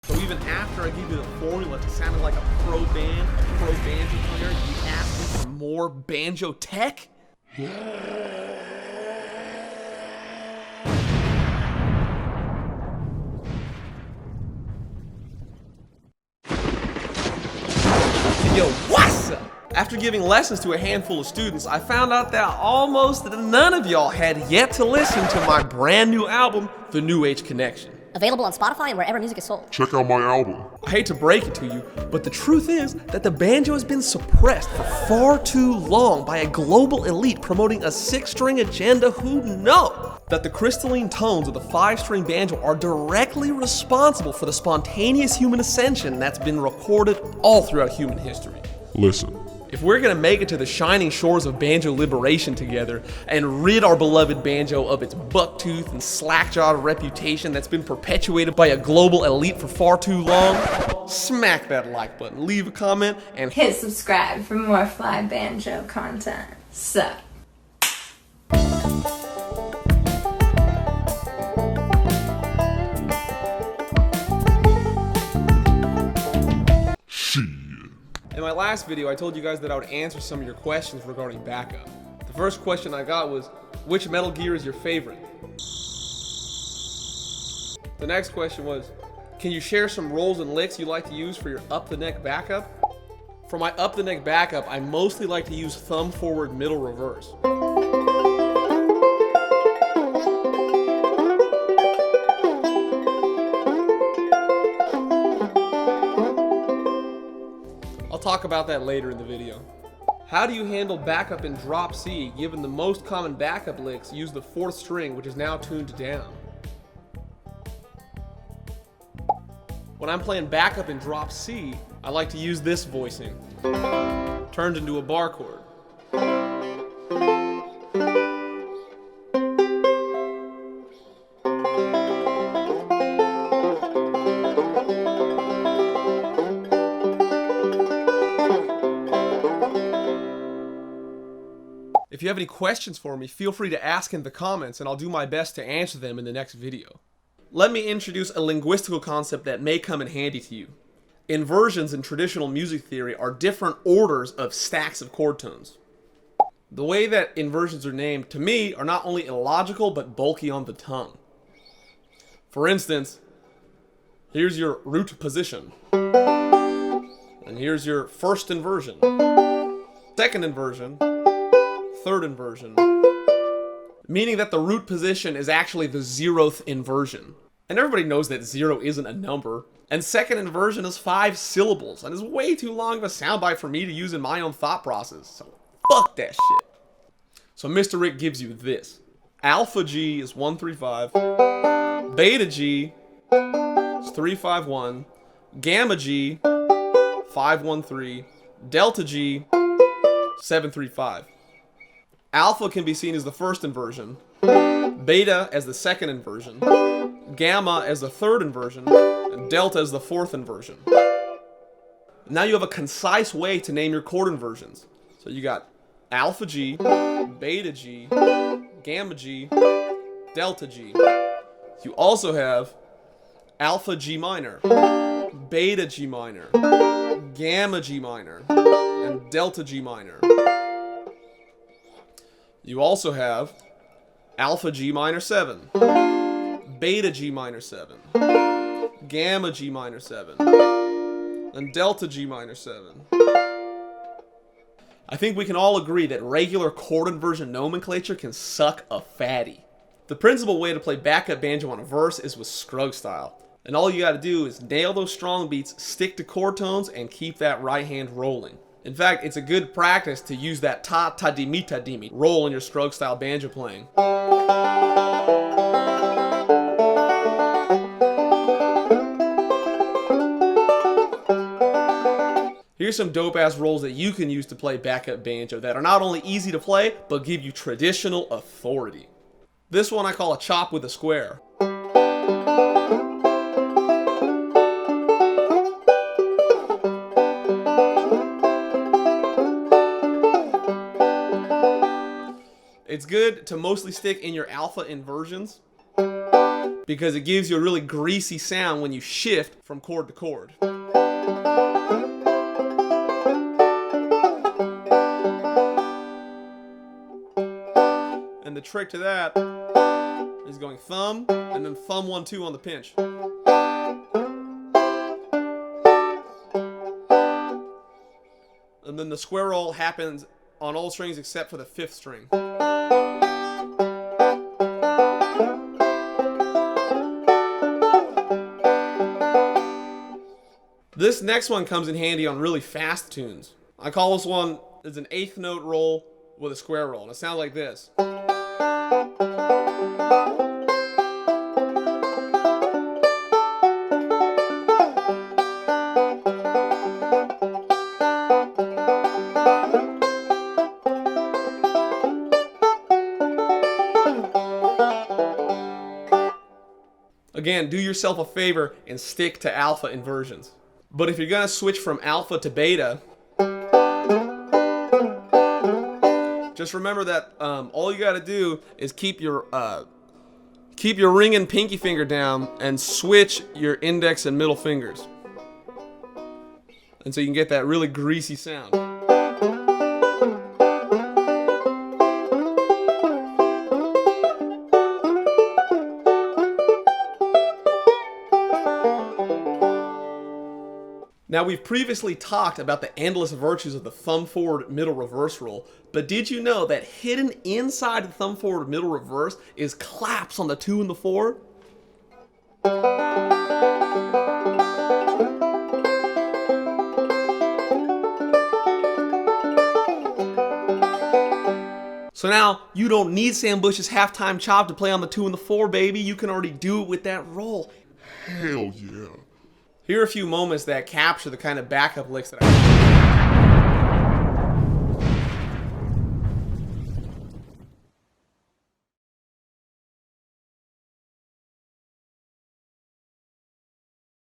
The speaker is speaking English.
So even after I give you the formula to sounding like a pro banjo player, you ask me for more banjo tech? Yo, what's up? After giving lessons to a handful of students, I found out that almost none of y'all had yet to listen to my brand new album, The New Age Connection. Available on Spotify and wherever music is sold. Check out my album. I hate to break it to you, but the truth is that the banjo has been suppressed for far too long by a global elite promoting a 6-string agenda who know that the crystalline tones of the 5-string banjo are directly responsible for the spontaneous human ascension that's been recorded all throughout human history. Listen. If we're gonna make it to the shining shores of banjo liberation together and rid our beloved banjo of its bucktooth and slack-jawed reputation that's been perpetuated by a global elite for far too long, smack that like button, leave a comment, and hit subscribe for more fly banjo content. Sup. In my last video, I told you guys that I would answer some of your questions regarding backup. The first question I got was, which Metal Gear is your favorite? The next question was, can you share some rolls and licks you like to use for your up-the-neck backup? For my up-the-neck backup, I mostly like to use thumb forward, middle reverse. I'll talk about that later in the video. How do you handle backup in drop C, given the most common backup licks use the 4th string, which is now tuned down? When I'm playing backup in drop C, I like to use this voicing, turned into a bar chord. If you have any questions for me, feel free to ask in the comments and I'll do my best to answer them in the next video. Let me introduce a linguistical concept that may come in handy to you. Inversions in traditional music theory are different orders of stacks of chord tones. The way that inversions are named, to me, are not only illogical but bulky on the tongue. For instance, here's your root position. And here's your first inversion. Second inversion. Third inversion, meaning that the root position is actually the 0th inversion. And everybody knows that 0 isn't a number. And second inversion is 5 syllables and is way too long of a soundbite for me to use in my own thought process. So fuck that shit. So Mr. Rick gives you this. Alpha G is 135, beta G is 351, gamma G 513, delta G 735. Alpha can be seen as the first inversion, beta as the second inversion, gamma as the third inversion, and delta as the 4th inversion. Now you have a concise way to name your chord inversions. So you got alpha G, beta G, gamma G, delta G. You also have alpha G minor, beta G minor, gamma G minor, and delta G minor. You also have alpha G minor 7, beta G minor 7, gamma G minor 7, and delta G minor 7. I think we can all agree that regular chord inversion nomenclature can suck a fatty. The principal way to play backup banjo on a verse is with Scruggs style. And all you gotta do is nail those strong beats, stick to chord tones, and keep that right hand rolling. In fact, it's a good practice to use that ta-ta-dimi-ta-dimi roll in your Scruggs style banjo playing. Here's some dope-ass rolls that you can use to play backup banjo that are not only easy to play, but give you traditional authority. This one I call a chop with a square. It's good to mostly stick in your alpha inversions because it gives you a really greasy sound when you shift from chord to chord. And the trick to that is going thumb and then thumb 1 2 on the pinch. And then the square roll happens on all strings except for the 5th string. This next one comes in handy on really fast tunes. I call this one as an 8th note roll with a square roll. And it sounds like this. Again, do yourself a favor and stick to alpha inversions. But if you're going to switch from alpha to beta, just remember that all you got to do is keep your ring and pinky finger down and switch your index and middle fingers. And so you can get that really greasy sound. Now, we've previously talked about the endless virtues of the thumb forward middle reverse roll, but did you know that hidden inside the thumb forward middle reverse is claps on the 2 and the 4? So now, you don't need Sam Bush's halftime chop to play on the 2 and the 4, baby. You can already do it with that roll. Hell yeah. Here are a few moments that capture the kind of backup licks that I